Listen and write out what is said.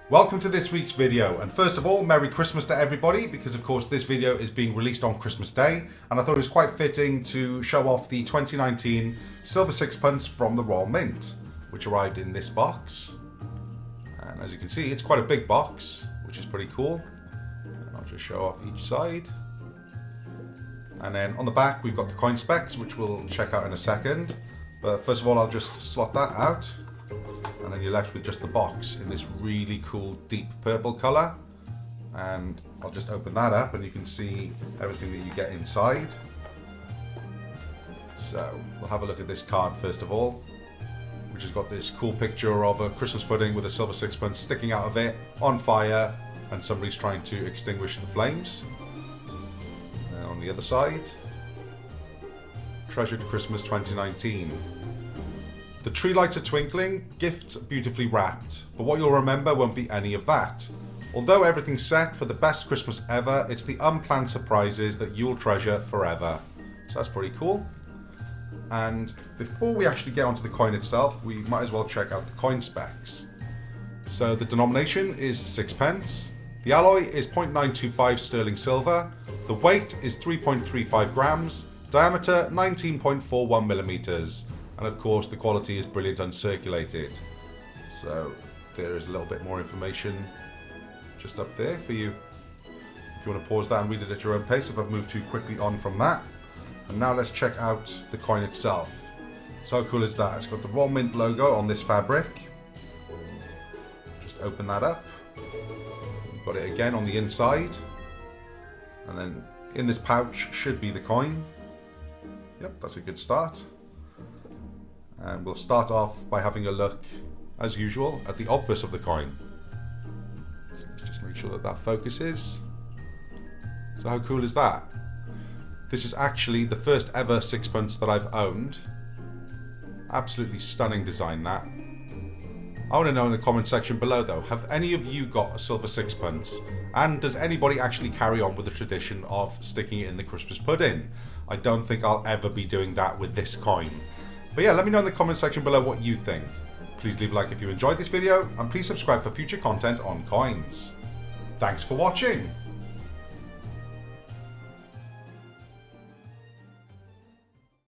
Welcome to this week's video, and first of all, Merry Christmas to everybody, because of course this video is being released on Christmas Day, and I thought it was quite fitting to show off the 2019 Silver Sixpence from the Royal Mint, which arrived in this box. And as you can see, it's quite a big box, which is pretty cool. And I'll just show off each side. And then on the back, we've got the coin specs, which we'll check out in a second. But first of all, I'll just slot that out. And then you're left with just the box in this really cool deep purple colour. And I'll just open that up and you can see everything that you get inside. So we'll have a look at this card first of all, which has got this cool picture of a Christmas pudding with a silver sixpence sticking out of it, on fire, and somebody's trying to extinguish the flames. And on the other side, Treasured Christmas 2019. The tree lights are twinkling, gifts beautifully wrapped, but what you'll remember won't be any of that. Although everything's set for the best Christmas ever, it's the unplanned surprises that you'll treasure forever. So that's pretty cool. And before we actually get onto the coin itself, we might as well check out the coin specs. So the denomination is sixpence, the alloy is 0.925 sterling silver, the weight is 3.35 grams, diameter 19.41 millimeters. And of course the quality is brilliant uncirculated. So there is a little bit more information just up there for you if you want to pause that and read it at your own pace if I've moved too quickly on from that. And now let's check out the coin itself. So how cool is that? It's got the Royal Mint logo on this fabric. Just open that up. You've got it again on the inside. And then in this pouch should be the coin. Yep, that's a good start. And we'll start off by having a look, as usual, at the obverse of the coin. So let's just make sure that that focuses. So how cool is that? This is actually the first ever sixpence that I've owned. Absolutely stunning design, that. I want to know in the comment section below though, have any of you got a silver sixpence? And does anybody actually carry on with the tradition of sticking it in the Christmas pudding? I don't think I'll ever be doing that with this coin. But yeah, let me know in the comment section below what you think. Please leave a like if you enjoyed this video, and please subscribe for future content on coins. Thanks for watching!